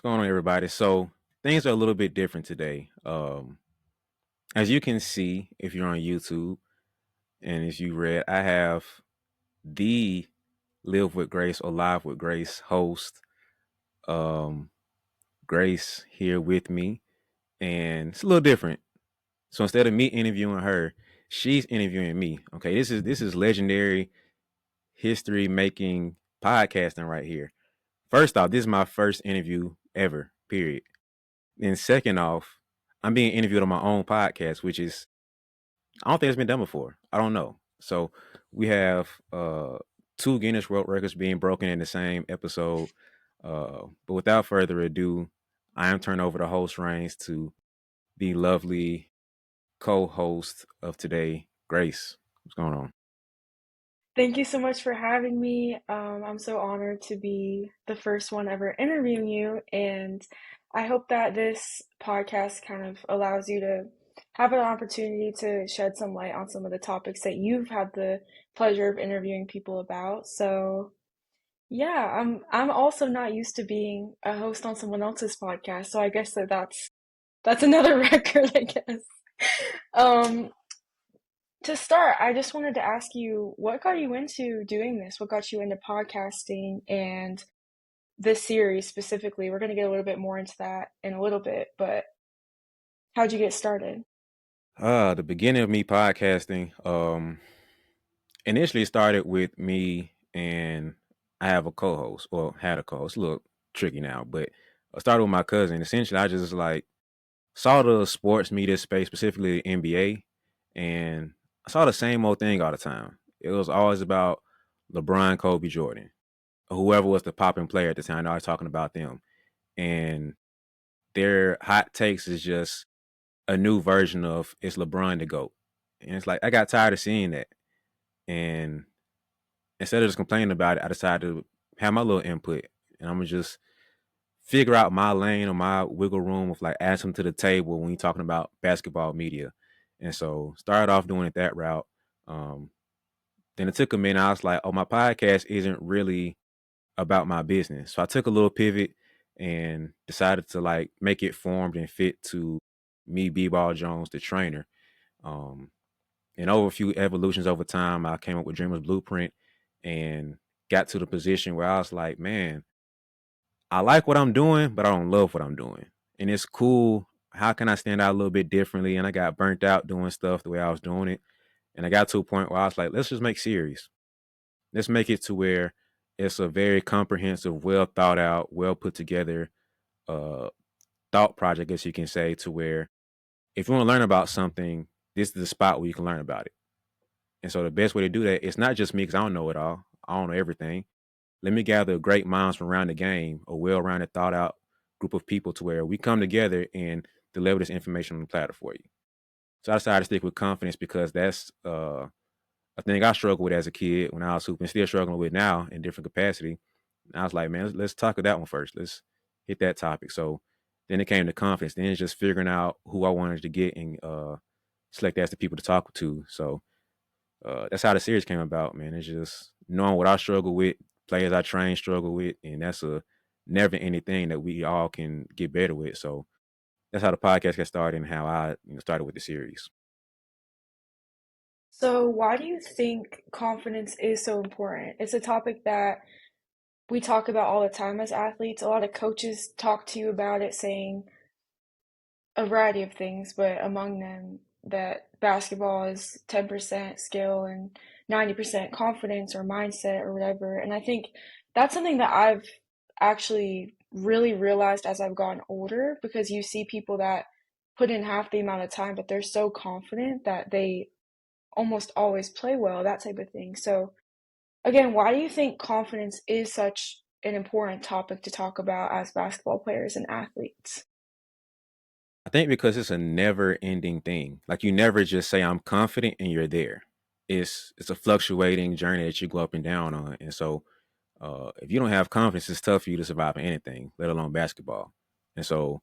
What's going on, everybody? So things are a little bit different today. As you can see, if you're on YouTube and as you read, I have the Live with Grace or Live with Grace host, um, Grace here with me, and it's a little different. So instead of me interviewing her, she's interviewing me. Okay, this is legendary history making podcasting right here. First off, this is my first interview ever. Period. And second off, I'm being interviewed on my own podcast, which is I don't think it's been done before. I don't know. So we have two Guinness World Records being broken in the same episode. But without further ado, I am turning over the host reins to the lovely co-host of today, Grace. What's going on? Thank you so much for having me. I'm so honored to be the first one ever interviewing you, and I hope that this podcast kind of allows you to have an opportunity to shed some light on some of the topics that you've had the pleasure of interviewing people about. So, yeah, I'm also not used to being a host on someone else's podcast, so I guess that's another record, I guess. Um, to start, I just wanted to ask you what got you into doing this? What got you into podcasting and this series specifically? We're going to get a little bit more into that in a little bit, but how'd you get started? The beginning of me podcasting, initially started with me and I have a co-host, or had a co-host. A little tricky now, but I started with my cousin. Essentially, I just like saw the sports media space, specifically the NBA, and I saw the same old thing all the time. It was always about LeBron, Kobe, Jordan, or whoever was the popping player at the time. I was talking about them, and their hot takes is just a new version of it's LeBron the GOAT. And it's like I got tired of seeing that. And instead of just complaining about it, I decided to have my little input. And I'm gonna just figure out my lane or my wiggle room of like add something to the table when you're talking about basketball media. And so started off doing it that route. Um, then it took a minute. I was like, oh, my podcast isn't really about my business. So I took a little pivot and decided to like make it formed and fit to me, BeBall Jones, the trainer. Um, and over a few evolutions over time, I came up with Dreamer's Blueprint and got to the position where I was like, man, I like what I'm doing, but I don't love what I'm doing. And it's cool. How can I stand out a little bit differently? And I got burnt out doing stuff the way I was doing it. And I got to a point where I was like, let's just make series. Let's make it to where it's a very comprehensive, well thought out, well put together uh, thought project, I guess you can say, to where if you want to learn about something, this is the spot where you can learn about it. And so the best way to do that, it's not just me because I don't know it all. I don't know everything. Let me gather great minds from around the game, a well-rounded, thought-out group of people to where we come together and deliver this information on the platter for you. So I decided to stick with confidence because that's a thing I struggled with as a kid when I was hooping, still struggling with now in different capacity. And I was like, man, let's talk about that one first. Let's hit that topic. So then it came to confidence. Then it's just figuring out who I wanted to get and select as the people to talk to. So that's how the series came about, man. It's just knowing what I struggle with, players I train struggle with, and that's a never ending thing that we all can get better with. So that's how the podcast got started and how I started with the series. So, why do you think confidence is so important? It's a topic that we talk about all the time as athletes. A lot of coaches talk to you about it, saying a variety of things, but among them that basketball is 10% skill and 90% confidence or mindset or whatever. And I think that's something that I've actually really realized as I've gotten older because you see people that put in half the amount of time, but they're so confident that they almost always play well, that type of thing. So, again, why do you think confidence is such an important topic to talk about as basketball players and athletes? I think because it's a never ending thing. Like you never just say I'm confident and you're there. It's a fluctuating journey that you go up and down on. And so if you don't have confidence, it's tough for you to survive in anything, let alone basketball. And so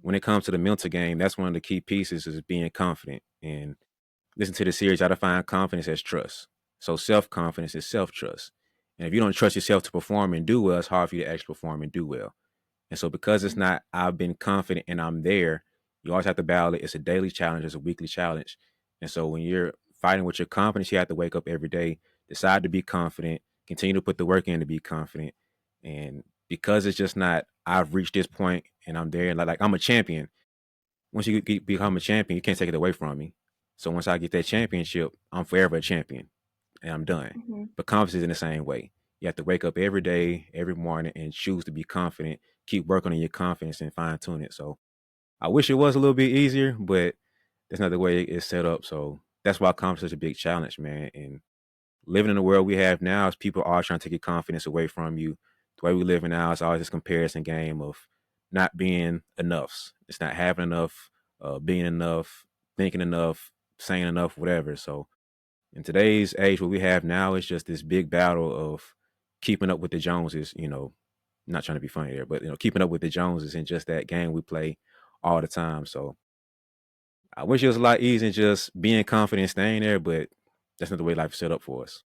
when it comes to the mental game, that's one of the key pieces is being confident. And listen to the series, I define confidence as trust. So self confidence is self trust. And if you don't trust yourself to perform and do well, it's hard for you to actually perform and do well. And so because it's Mhm. not I've been confident and I'm there, you always have to battle it. It's a daily challenge, it's a weekly challenge. And so when you're fighting with your confidence, you have to wake up every day, decide to be confident, continue to put the work in to be confident. And because it's just not I've reached this point and I'm there, and like I'm a champion. Once you become a champion, you can't take it away from me. So once I get that championship, I'm forever a champion and I'm done. Mhm. But confidence is in the same way. You have to wake up every day, every morning, and choose to be confident. Keep working on your confidence and fine tune it. So I wish it was a little bit easier, but that's not the way it's set up. So that's why confidence is such a big challenge, man. And living in the world we have now is people are trying to take your confidence away from you. The way we live in now is always this comparison game of not being enough. It's not having enough, being enough, thinking enough, saying enough, whatever. So in today's age, what we have now is just this big battle of keeping up with the Joneses. Not trying to be funny there, but keeping up with the Joneses in just that game we play all the time. So I wish it was a lot easier just being confident and staying there, but that's not the way life is set up for us.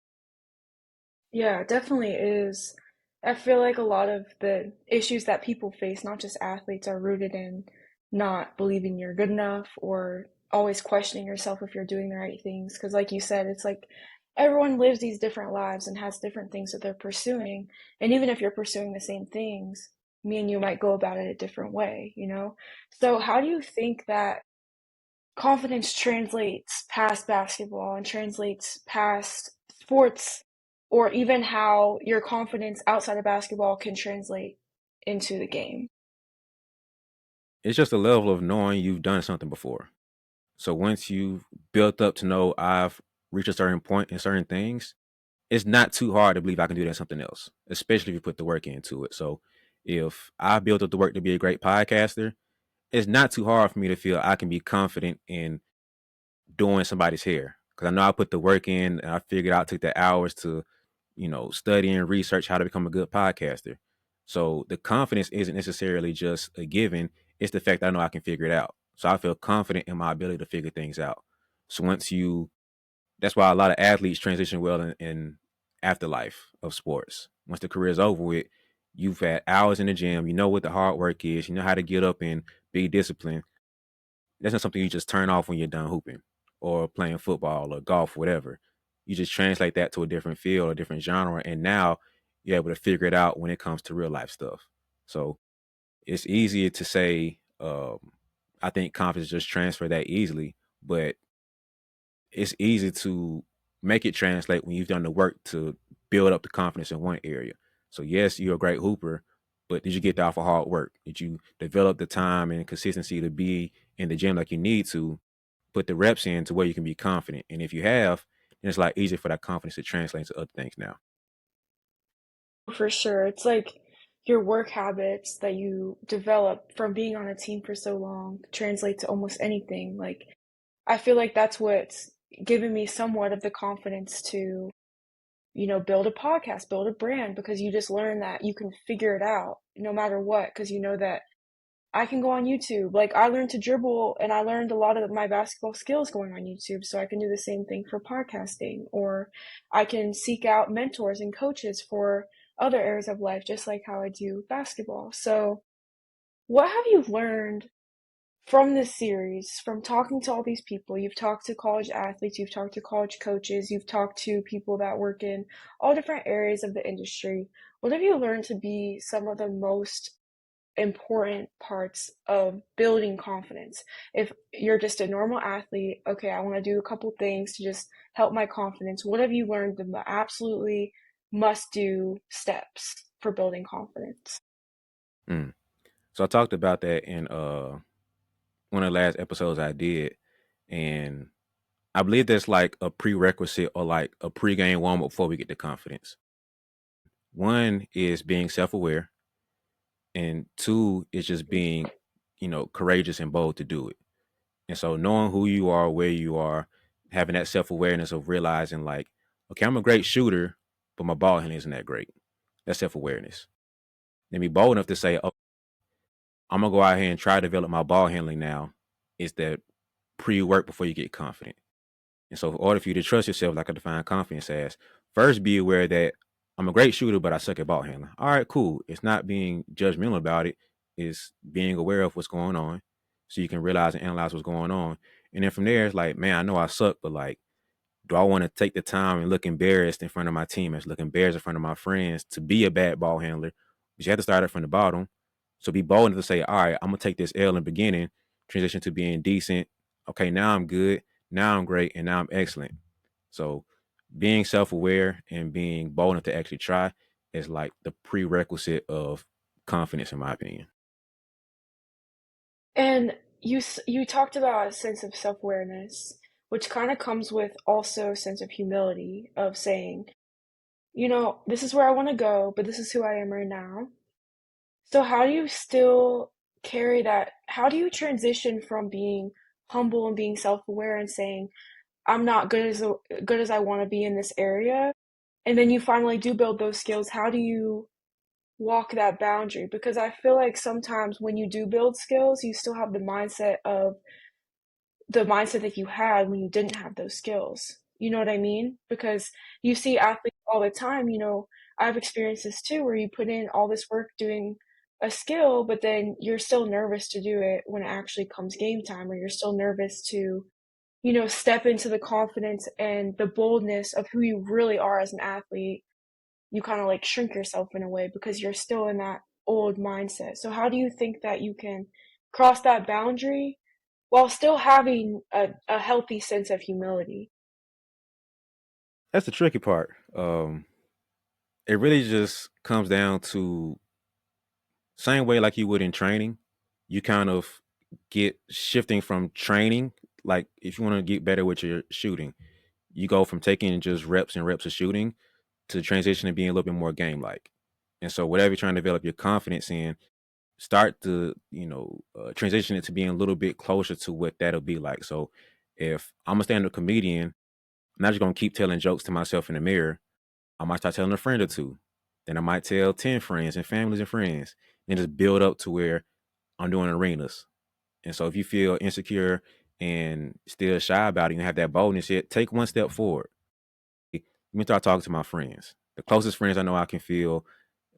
Yeah, it definitely is. I feel like a lot of the issues that people face, not just athletes, are rooted in not believing you're good enough or always questioning yourself if you're doing the right things. Because, like you said, it's like everyone lives these different lives and has different things that they're pursuing. And even if you're pursuing the same things, me and you might go about it a different way, you know? So, how do you think that confidence translates past basketball and translates past sports, or even how your confidence outside of basketball can translate into the game? It's just a level of knowing you've done something before. So once you've built up to know I've reached a certain point in certain things, it's not too hard to believe I can do that something else, especially if you put the work into it. So if I built up the work to be a great podcaster, it's not too hard for me to feel I can be confident in doing somebody's hair because I know I put the work in and I figured out took the hours to study and research how to become a good podcaster. So the confidence isn't necessarily just a given; it's the fact that I know I can figure it out. So I feel confident in my ability to figure things out. So that's why a lot of athletes transition well in afterlife of sports. Once the career is over with, you've had hours in the gym. You know what the hard work is. You know how to get up and be disciplined. That's not something you just turn off when you're done hooping or playing football or golf, whatever. You just translate that to a different field, a different genre, and now you're able to figure it out when it comes to real life stuff. So it's easier to say, I think confidence just transfer that easily, but it's easy to make it translate when you've done the work to build up the confidence in one area. So yes, you're a great hooper, but did you get that off of hard work? Did you develop the time and consistency to be in the gym like you need to put the reps in to where you can be confident? And if you have, then it's a lot easier for that confidence to translate to other things now. For sure. It's like your work habits that you develop from being on a team for so long translate to almost anything. Like, I feel like that's what's given me somewhat of the confidence to, build a podcast, build a brand, because you just learn that you can figure it out no matter what, because you know that I can go on YouTube. Like, I learned to dribble and I learned a lot of my basketball skills going on YouTube, so I can do the same thing for podcasting, or I can seek out mentors and coaches for other areas of life, just like how I do basketball. So, what have you learned from this series, from talking to all these people? You've talked to college athletes, you've talked to college coaches, you've talked to people that work in all different areas of the industry. What have you learned to be some of the most important parts of building confidence? If you're just a normal athlete, okay, I want to do a couple things to just help my confidence. What have you learned the absolutely must do steps for building confidence? Mm. So I talked about that in one of the last episodes I did, and I believe there's like a prerequisite or like a pregame warm up before we get to confidence. One is being self aware, and two is just being, courageous and bold to do it. And so knowing who you are, where you are, having that self awareness of realizing like, okay, I'm a great shooter, but my ball handling isn't that great. That's self awareness. Then be bold enough to say, oh, I'm gonna go out here and try to develop my ball handling now. Is that pre work before you get confident? And so, in order for you to trust yourself, like I define confidence as, first be aware that I'm a great shooter, but I suck at ball handling. All right, cool. It's not being judgmental about it. is being aware of what's going on, so you can realize and analyze what's going on. And then from there, it's like, man, I know I suck, but like, do I want to take the time and look embarrassed in front of my teammates, look embarrassed in front of my friends to be a bad ball handler? But you have to start it from the bottom. So be bold enough to say, all right, I'm gonna take this L in the beginning, transition to being decent. Okay, now I'm good, now I'm great, and now I'm excellent. So being self-aware and being bold enough to actually try is like the prerequisite of confidence, in my opinion. And you talked about a sense of self-awareness, which kind of comes with also a sense of humility of saying, this is where I want to go, but this is who I am right now. So how do you still carry that? How do you transition from being humble and being self-aware and saying, I'm not good as I want to be in this area, and then you finally do build those skills? How do you walk that boundary? Because I feel like sometimes when you do build skills, you still have the mindset that you had when you didn't have those skills. You know what I mean? Because you see athletes all the time, I've experienced this too, where you put in all this work doing a skill, but then you're still nervous to do it when it actually comes game time, or you're still nervous to, step into the confidence and the boldness of who you really are as an athlete. You kind of like shrink yourself in a way because you're still in that old mindset. So, how do you think that you can cross that boundary while still having a healthy sense of humility? That's the tricky part. It really just comes down to same way like you would in training. You kind of get shifting from training, like if you want to get better with your shooting, you go from taking just reps and reps of shooting to transition to being a little bit more game like. And so whatever you're trying to develop your confidence in, start to transition it to being a little bit closer to what that'll be like. So if I'm a stand-up comedian, I'm not just gonna keep telling jokes to myself in the mirror. I might start telling a friend or two. Then I might tell 10 friends and families and friends. And just build up to where I'm doing arenas. And so if you feel insecure and still shy about it and have that boldness yet, take one step forward. Let me start talking to my friends. The closest friends I know I can feel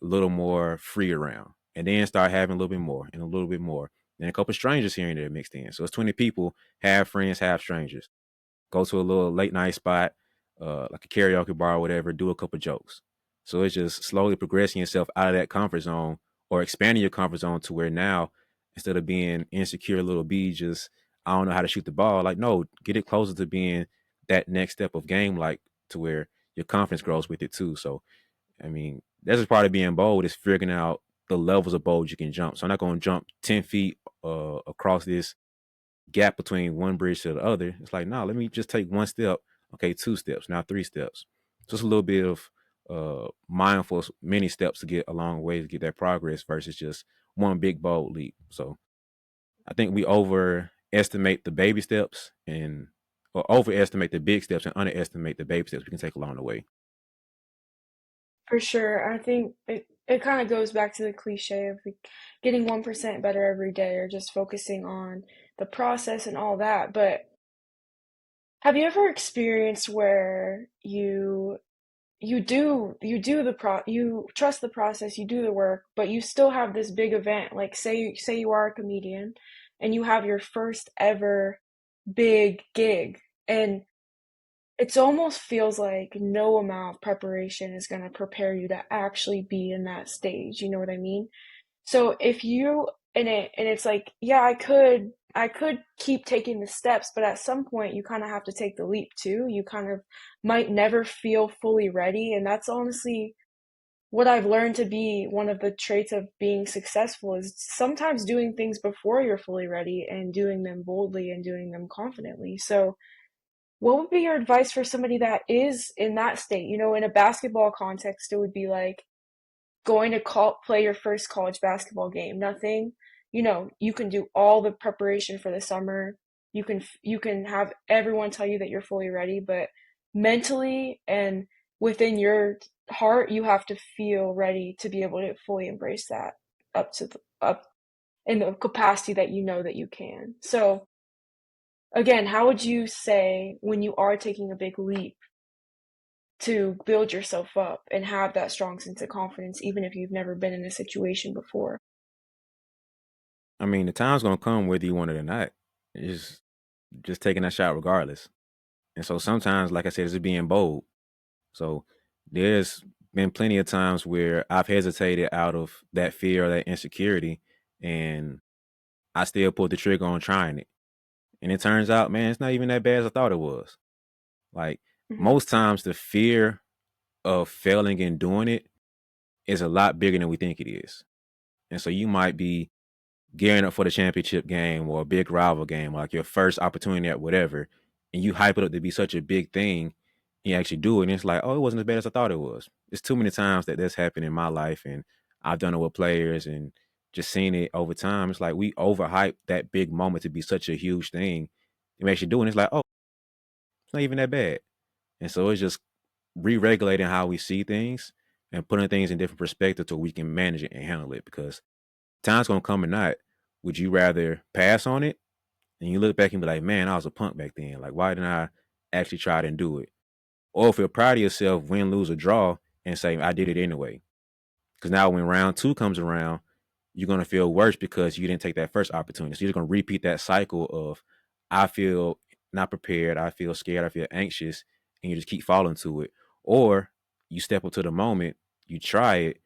a little more free around. And then start having a little bit more and a little bit more. And a couple of strangers here and there mixed in. So it's 20 people, half friends, half strangers. Go to a little late night spot, like a karaoke bar or whatever, do a couple jokes. So it's just slowly progressing yourself out of that comfort zone or expanding your comfort zone to where now, instead of being insecure little B, just I don't know how to shoot the ball. Like, no, get it closer to being that next step of game, like to where your confidence grows with it too. So, I mean, that's just part of being bold is figuring out the levels of bold you can jump. So I'm not going to jump 10 feet across this gap between one bridge to the other. It's like, nah, let me just take one step. Okay, two steps, now three steps. Just a little bit of mindful many steps to get a long way to get that progress versus just one big bold leap. So I think we overestimate the baby steps and or overestimate the big steps and underestimate the baby steps we can take along the way. For sure. I think it kind of goes back to the cliche of like getting 1% better every day or just focusing on the process and all that. But have you ever experienced where you trust the process, you do the work, but you still have this big event, like say you are a comedian and you have your first ever big gig, and it's almost feels like no amount of preparation is going to prepare you to actually be in that stage, you know what I mean? So if you and it's like, yeah, I could keep taking the steps, but at some point you kind of have to take the leap too. You kind of might never feel fully ready, and that's honestly what I've learned to be one of the traits of being successful is sometimes doing things before you're fully ready and doing them boldly and doing them confidently. So, what would be your advice for somebody that is in that state? In a basketball context, it would be like going to play your first college basketball game. Nothing, you can do all the preparation for the summer. You can have everyone tell you that you're fully ready, but mentally and within your heart, you have to feel ready to be able to fully embrace that up in the capacity that you know that you can. So again, how would you say when you are taking a big leap to build yourself up and have that strong sense of confidence, even if you've never been in a situation before? I mean, the time's gonna come whether you want it or not. It's just taking that shot regardless. And so sometimes, like I said, it's just being bold. So there's been plenty of times where I've hesitated out of that fear or that insecurity, and I still pulled the trigger on trying it. And it turns out, man, it's not even that bad as I thought it was. Like Hmm. most times, the fear of failing and doing it is a lot bigger than we think it is. And so you might be gearing up for the championship game or a big rival game, like your first opportunity at whatever, and you hype it up to be such a big thing, and you actually do it, and it's like, oh, it wasn't as bad as I thought it was. It's too many times that that's happened in my life, and I've done it with players and just seen it over time. It's like we overhype that big moment to be such a huge thing. You actually do it, and it's like, oh, it's not even that bad. And so it's just re-regulating how we see things and putting things in different perspective so we can manage it and handle it because time's gonna come or not. Would you rather pass on it and you look back and be like, man, I was a punk back then. Like, why didn't I actually try it and do it? Or if you're proud of yourself, win, lose, or draw, and say, I did it anyway. Because now when round two comes around, you're gonna feel worse because you didn't take that first opportunity. So you're gonna repeat that cycle of I feel not prepared, I feel scared, I feel anxious, and you just keep falling to it. Or you step up to the moment, you try it,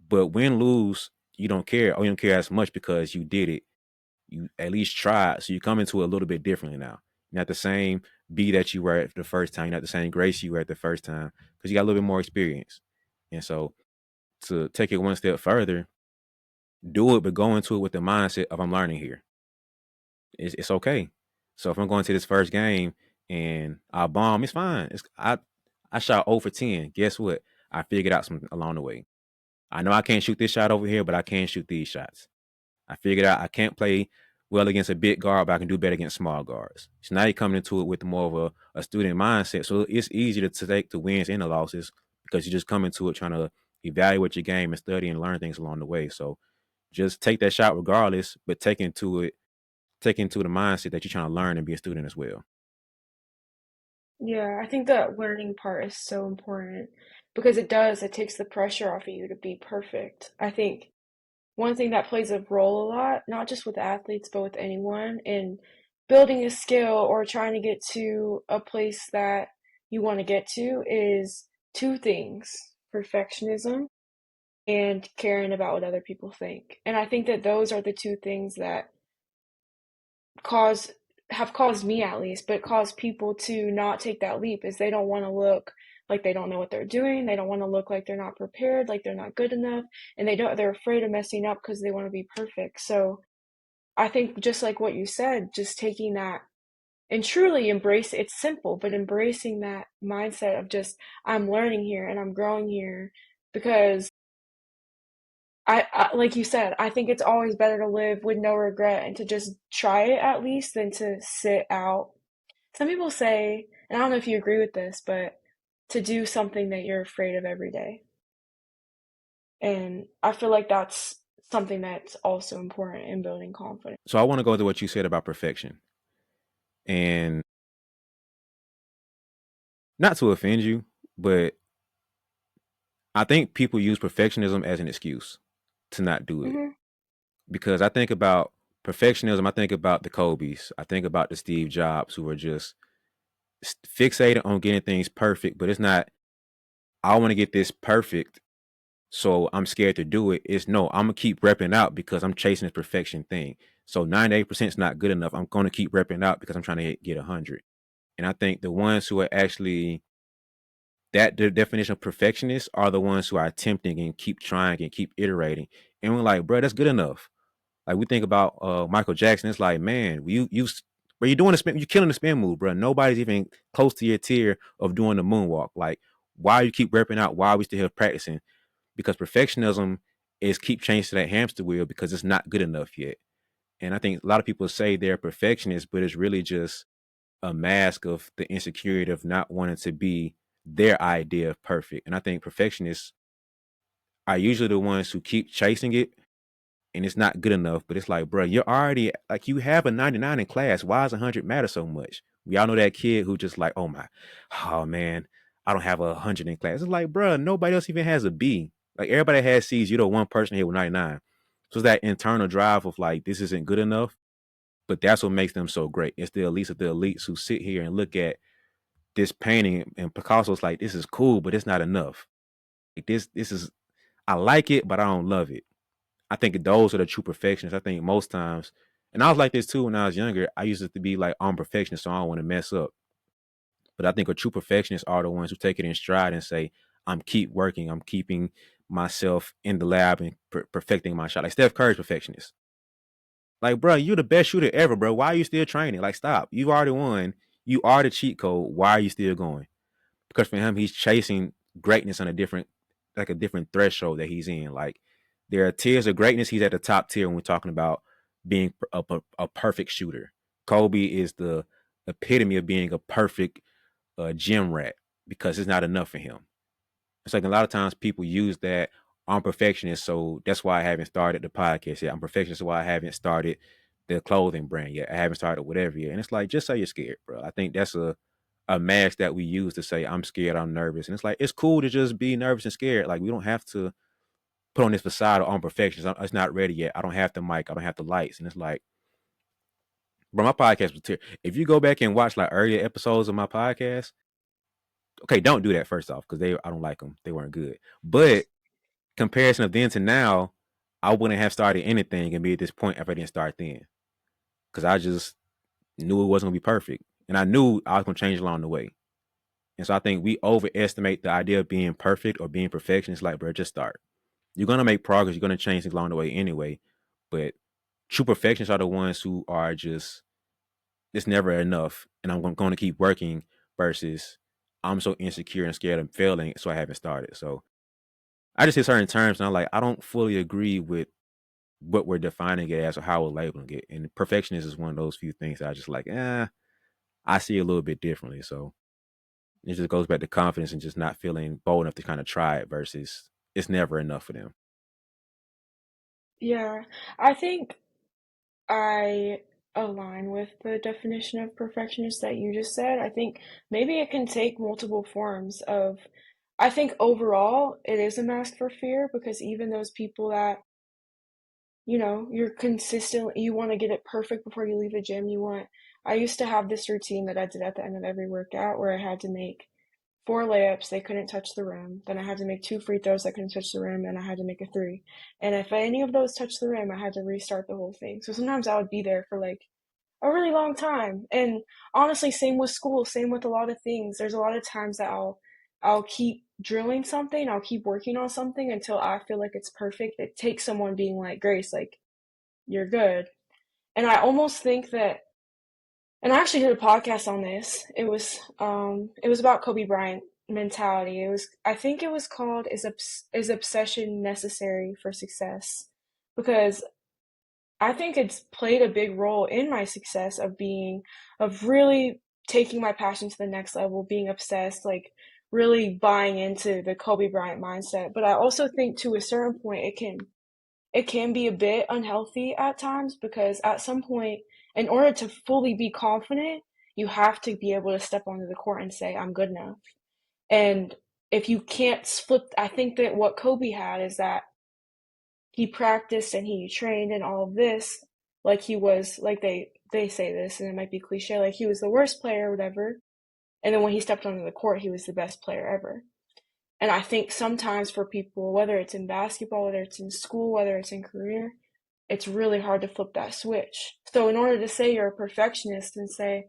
but win, lose, you don't care, or you don't care as much because you did it, you at least tried. So you come into it a little bit differently now. You're not the same B that you were at the first time. You're not the same Grace you were at the first time because you got a little bit more experience. And so to take it one step further, do it, but go into it with the mindset of I'm learning here. It's okay. So if I'm going to this first game and I bomb, it's fine. I shot 0 for 10. Guess what? I figured out something along the way. I know I can't shoot this shot over here, but I can shoot these shots. I figured out I can't play well against a big guard, but I can do better against small guards. So now you're coming into it with more of a student mindset. So it's easy to take the wins and the losses because you just come into it trying to evaluate your game and study and learn things along the way. So just take that shot regardless, but take into the mindset that you're trying to learn and be a student as well. Yeah, I think the learning part is so important because it takes the pressure off of you to be perfect. I think one thing that plays a role a lot, not just with athletes, but with anyone, in building a skill or trying to get to a place that you want to get to is two things: perfectionism and caring about what other people think. And I think that those are the two things that cause have caused me at least, but cause people to not take that leap is they don't want to look like they don't know what they're doing. They don't want to look like they're not prepared, like they're not good enough, and they're afraid of messing up because they want to be perfect. So I think just like what you said, just taking that and truly embrace it's simple, but embracing that mindset of just I'm learning here and I'm growing here because like you said, I think it's always better to live with no regret and to just try it at least than to sit out. Some people say, and I don't know if you agree with this, but to do something that you're afraid of every day. And I feel like that's something that's also important in building confidence. So I want to go to what you said about perfection. And not to offend you, but I think people use perfectionism as an excuse to not do it. Hmm. Because I think about perfectionism, I think about the Kobe's, I think about the Steve Jobs who are just fixated on getting things perfect, but it's not, I want to get this perfect, so I'm scared to do it. It's no, I'm gonna keep repping out because I'm chasing this perfection thing. So 98% is not good enough. I'm gonna keep repping out because I'm trying to get 100. And I think the ones who are actually that the definition of perfectionists are the ones who are attempting and keep trying and keep iterating. And we're like, bro, that's good enough. Like we think about Michael Jackson, it's like, man, where you doing the spin, you're killing the spin move, bro. Nobody's even close to your tier of doing the moonwalk. Like, why you keep repping out? Why are we still here practicing? Because perfectionism is keep changing that hamster wheel because it's not good enough yet. And I think a lot of people say they're perfectionists, but it's really just a mask of the insecurity of not wanting to be their idea of perfect. And I think perfectionists are usually the ones who keep chasing it and it's not good enough. But it's like, bro, you're already like you have a 99 in class. Why does 100 matter so much? We all know that kid who just like, oh man, I don't have 100 in class. It's like, bro, nobody else even has a B. Like everybody has C's. You're the one person here with 99. So it's that internal drive of like, this isn't good enough, but that's what makes them so great. It's the elites of the elites who sit here and look at this painting, and Picasso's like, this is cool, but it's not enough. Like this is, I like it, but I don't love it. I think those are the true perfectionists. I think most times, and I was like this too when I was younger. I used to be like, I'm perfectionist, so I don't want to mess up. But I think a true perfectionist are the ones who take it in stride and say, I'm keep working, I'm keeping myself in the lab and perfecting my shot. Like Steph Curry's perfectionist. Like, bro, you're the best shooter ever, bro. Why are you still training? Like, stop. You've already won. You are the cheat code. Why are you still going? Because for him, he's chasing greatness on a different, like a different threshold that he's in. Like, there are tiers of greatness. He's at the top tier when we're talking about being a perfect shooter. Kobe is the epitome of being a perfect gym rat because it's not enough for him. It's like a lot of times people use that, I'm perfectionist, so that's why I haven't started the podcast yet. I'm perfectionist, so why I haven't started the clothing brand yet. I haven't started whatever yet. And it's like, just say you're scared, bro. I think that's a mask that we use to say I'm scared, I'm nervous. And it's like, it's cool to just be nervous and scared. Like, we don't have to put on this facade on perfection. It's not ready yet. I don't have the mic. I don't have the lights. And it's like, bro, my podcast was terrible. If you go back and watch like earlier episodes of my podcast, okay, don't do that first off, because I don't like them. They weren't good. But comparison of then to now, I wouldn't have started anything and be at this point if I didn't start then. Because I just knew it wasn't gonna be perfect. And I knew I was gonna change along the way. And so I think we overestimate the idea of being perfect or being perfection. It's like, bro, just start. You're gonna make progress, you're gonna change things along the way anyway. But true perfectionists are the ones who are just, it's never enough. And I'm gonna keep working versus I'm so insecure and scared of failing, so I haven't started. So I just hit certain terms and I'm like, I don't fully agree with what we're defining it as or how we're labeling it. And perfectionist is one of those few things that I just like, I see it a little bit differently. So it just goes back to confidence and just not feeling bold enough to kind of try it versus it's never enough for them. Yeah, I think I align with the definition of perfectionist that you just said. I think maybe it can take multiple forms of, I think overall it is a mask for fear because even those people that, you're consistent, you want to get it perfect before you leave the gym, I used to have this routine that I did at the end of every workout where I had to make four layups, they couldn't touch the rim. Then I had to make two free throws that couldn't touch the rim, and I had to make a three. And if any of those touched the rim, I had to restart the whole thing. So sometimes I would be there for like a really long time. And honestly, same with school, same with a lot of things. There's a lot of times that I'll keep drilling something, I'll keep working on something until I feel like it's perfect. It takes someone being like, Grace, like, you're good. And I almost think that, and I actually did a podcast on this. It was about Kobe Bryant mentality. I think it was called Is Obsession Necessary for Success? Because I think it's played a big role in my success of really taking my passion to the next level, being obsessed, like really buying into the Kobe Bryant mindset. But I also think to a certain point it can be a bit unhealthy at times because at some point, in order to fully be confident, you have to be able to step onto the court and say, I'm good enough. And if you can't flip, I think that what Kobe had is that he practiced and he trained and all of this like he was, like they say this and it might be cliche, like he was the worst player or whatever. And then when he stepped onto the court, he was the best player ever. And I think sometimes for people, whether it's in basketball, whether it's in school, whether it's in career, it's really hard to flip that switch. So in order to say you're a perfectionist and say,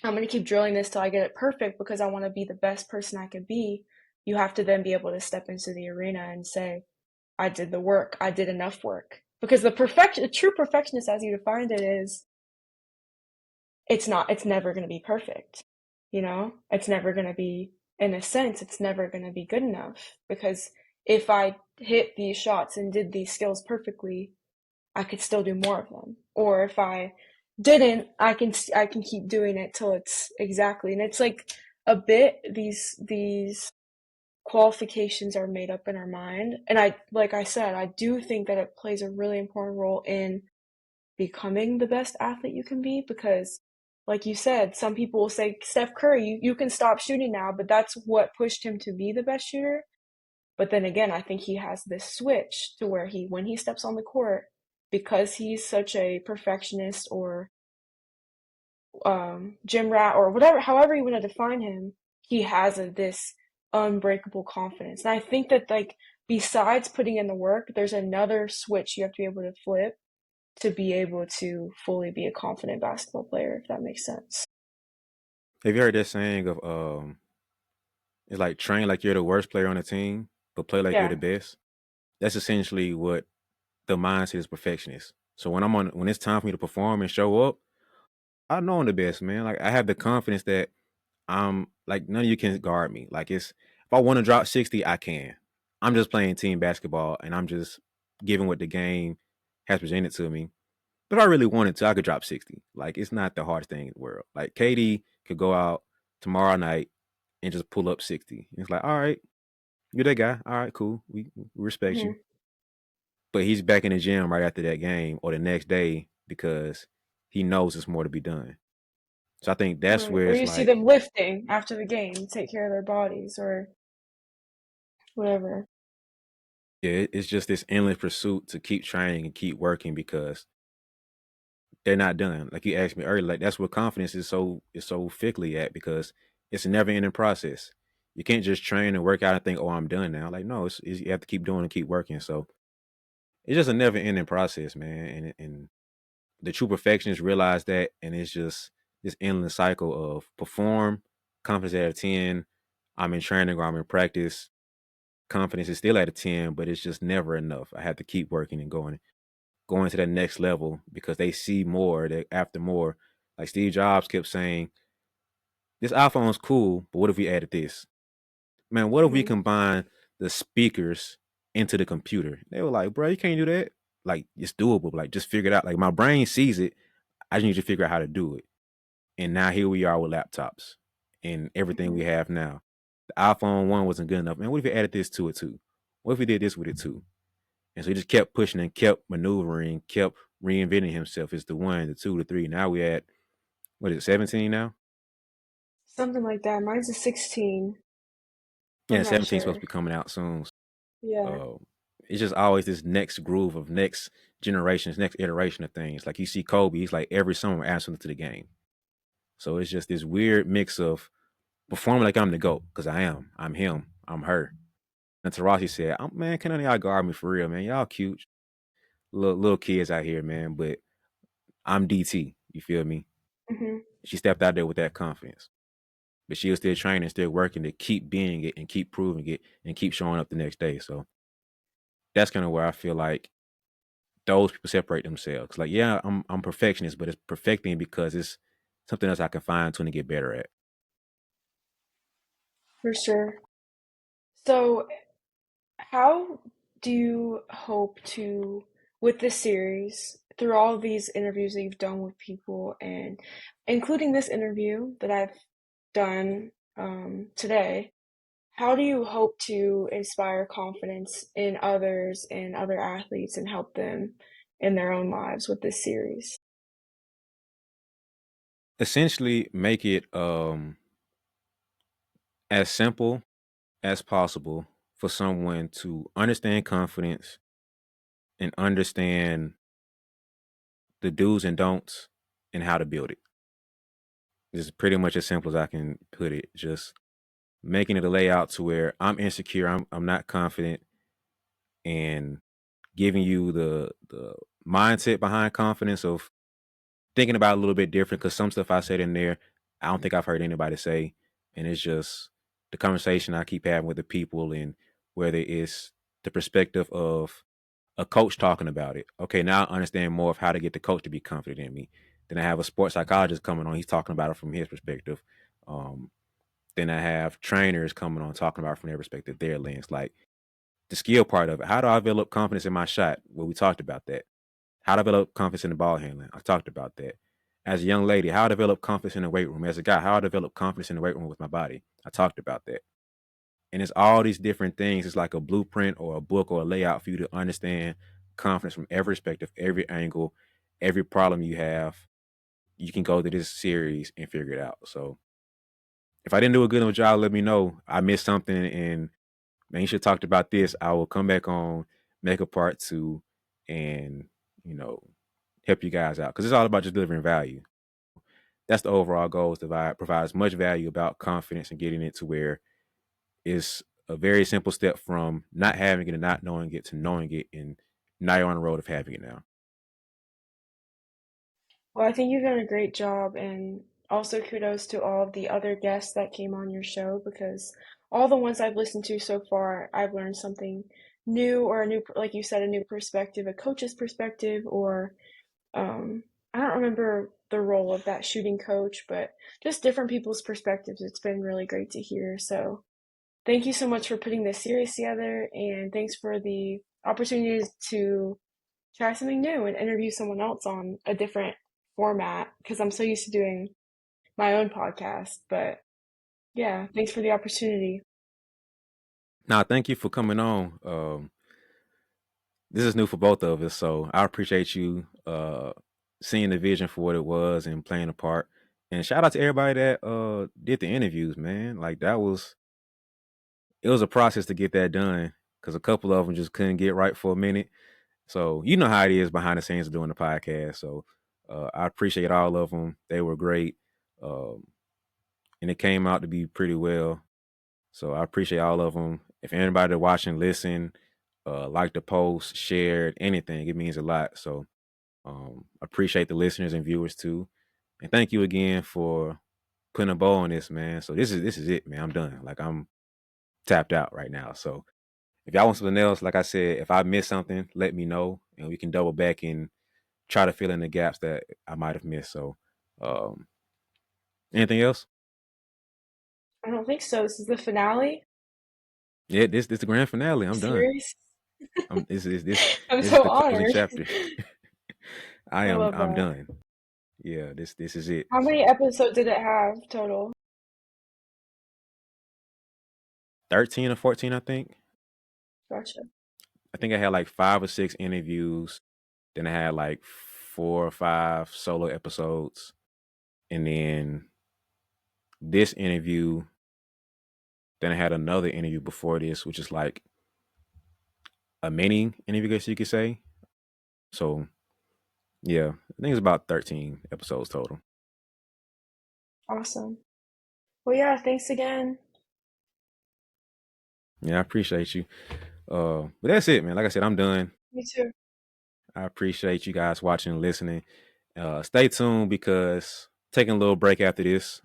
I'm going to keep drilling this till I get it perfect because I want to be the best person I could be, you have to then be able to step into the arena and say, I did the work, I did enough work. Because the true perfectionist as you defined it is, it's never going to be perfect. It's never going to be, in a sense, it's never going to be good enough because if I hit these shots and did these skills perfectly, I could still do more of them. Or if I didn't, I can keep doing it till it's exactly. And it's like a bit these qualifications are made up in our mind. And like I said, I do think that it plays a really important role in becoming the best athlete you can be because like you said, some people will say, Steph Curry, you can stop shooting now, but that's what pushed him to be the best shooter. But then again, I think he has this switch to where when he steps on the court, because he's such a perfectionist or gym rat or whatever, however you want to define him, he has this unbreakable confidence. And I think that like besides putting in the work, there's another switch you have to be able to flip to be able to fully be a confident basketball player, if that makes sense. Have you heard that saying of it's like train like you're the worst player on the team, but play like you're Yeah. the best? That's essentially what the mindset is perfectionist. So when it's time for me to perform and show up, I know I'm the best, man. Like I have the confidence that I'm like none of you can guard me. Like it's if I want to drop 60, I can. I'm just playing team basketball and I'm just giving what the game has presented to me. But if I really wanted to, I could drop 60. Like it's not the hardest thing in the world. Like KD could go out tomorrow night and just pull up 60. And it's like, all right, you're that guy. All right, cool. We respect you. Hmm. But he's back in the gym right after that game or the next day because he knows there's more to be done. So I think that's Right. where Or it's you see like, them lifting after the game, take care of their bodies or whatever. yeah, it's just this endless pursuit to keep training and keep working because they're not done. Like you asked me earlier, like that's what confidence is so fickly at because it's a never ending process. You can't just train and work out and think, oh, I'm done now. Like no, you have to keep doing and keep working. So it's just a never ending process, man. And the true perfectionists realize that, and it's just this endless cycle of perform, confidence at a 10. I'm in training or I'm in practice. Confidence is still at a 10, but it's just never enough. I have to keep working and going to that next level because they see more that after more. Like Steve Jobs kept saying, this iPhone's cool, but what if we added this? Man, what if we Hmm. combine the speakers into the computer? They were like, bro, you can't do that. Like, it's doable. Like, just figure it out. Like, my brain sees it. I just need to figure out how to do it. And now here we are with laptops and everything Hmm. we have now. The iPhone 1 wasn't good enough. Man, what if we added this to it too? What if we did this with it too? And so he just kept pushing and kept maneuvering, kept reinventing himself. It's the 1, the 2, the 3. Now we at, what is it, 17 now? Something like that. Mine's a 16. Yeah, I'm not 17 supposed to sure. be coming out soon. Yeah. Uh, it's just always this next groove of next generations, next iteration of things. Like you see Kobe, he's like every summer adds something to the game. So it's just this weird mix of performing like I'm the GOAT, because I am. I'm him. I'm her. And Taraji said, man, can none of y'all guard me for real, man? Y'all cute. Little kids out here, man. But I'm DT. You feel me? Hmm. She stepped out there with that confidence. But she was still training, still working to keep being it and keep proving it and keep showing up the next day. So that's kind of where I feel like those people separate themselves. Like, yeah, I'm perfectionist, but it's perfecting because it's something else I can fine tune and get better at. For sure. So, how do you hope to, with this series, through all of these interviews that you've done with people, and including this interview that I've done today, how do you hope to inspire confidence in others and other athletes and help them in their own lives with this series? Essentially, make it as simple as possible for someone to understand confidence and understand the do's and don'ts and how to build it. It's pretty much as simple as I can put it. Just making it a layout to where I'm insecure, I'm not confident, and giving you the mindset behind confidence of thinking about it a little bit different because some stuff I said in there, I don't think I've heard anybody say. And it's just the conversation I keep having with the people and whether it's the perspective of a coach talking about it. Okay, now I understand more of how to get the coach to be confident in me. Then I have a sports psychologist coming on. He's talking about it from his perspective. Um, then I have trainers coming on talking about it from their perspective, their lens. Like the skill part of it. How do I develop confidence in my shot? Well, we talked about that. How to develop confidence in the ball handling. I talked about that. As a young lady, how to develop confidence in the weight room. As a guy, how to develop confidence in the weight room with my body. I talked about that. And it's all these different things. It's like a blueprint or a book or a layout for you to understand confidence from every perspective, every angle, every problem you have. You can go to this series and figure it out. So if I didn't do a good enough job, let me know. I missed something and man, you should have talked about this. I will come back on, make a part two, and you know, help you guys out because it's all about just delivering value. That's the overall goal is to provide as much value about confidence and getting it to where it's a very simple step from not having it and not knowing it to knowing it, and now you're on the road of having it now. Well, I think you've done a great job, and also kudos to all of the other guests that came on your show because all the ones I've listened to so far, I've learned something new or a new, like you said, a new perspective, a coach's perspective, or I don't remember the role of that shooting coach, but just different people's perspectives. It's been really great to hear. So thank you so much for putting this series together, and thanks for the opportunity to try something new and interview someone else on a different format because I'm so used to doing my own podcast. But yeah, thanks for the opportunity. Now, thank you for coming on. This is new for both of us, so I appreciate you seeing the vision for what it was and playing a part. And shout out to everybody that did the interviews, man. Like that was it was a process to get that done because a couple of them just couldn't get right for a minute. So you know how it is behind the scenes of doing the podcast. So I appreciate all of them. They were great, um, and it came out to be pretty well. So I appreciate all of them. If anybody watching, listen, like the post, shared anything, it means a lot. So appreciate the listeners and viewers too, and thank you again for putting a bow on this, man. So this is it, man. I'm done. Like I'm tapped out right now. So if y'all want something else, like I said, if I missed something, let me know, and we can double back and try to fill in the gaps that I might have missed. So, um, anything else? I don't think so. This is the finale Yeah, this the grand finale. I'm done. series. I'm This is so the closing honored. chapter. I love I'm that. done. Yeah, this is it. How many So episodes did it have total? 13 or 14, I think. Gotcha. I think I had like 5 or 6 interviews. Then I had like 4 or 5 solo episodes, and then this interview. Then I had another interview before this, which is like a mini interview, I guess you could say. So yeah, I think it's about 13 episodes total. Awesome. Well, yeah, thanks again. Yeah, I appreciate you. But that's it, man. Like I said, I'm done. You too. I appreciate you guys watching and listening. Stay tuned because taking a little break after this.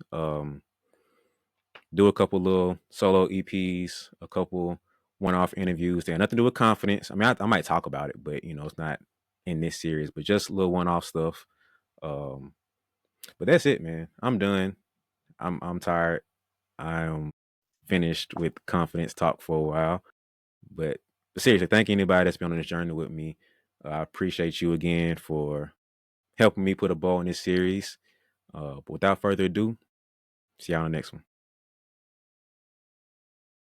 Do a couple little solo EPs, a couple one-off interviews. They have nothing to do with confidence. I mean, I might talk about it, but it's not in this series. But just little one-off stuff. Um, but that's it, man. I'm done. I'm tired. I'm finished with confidence talk for a while. But seriously, thank anybody that's been on this journey with me. I appreciate you again for helping me put a bow in this series. But without further ado, see y'all on the next one.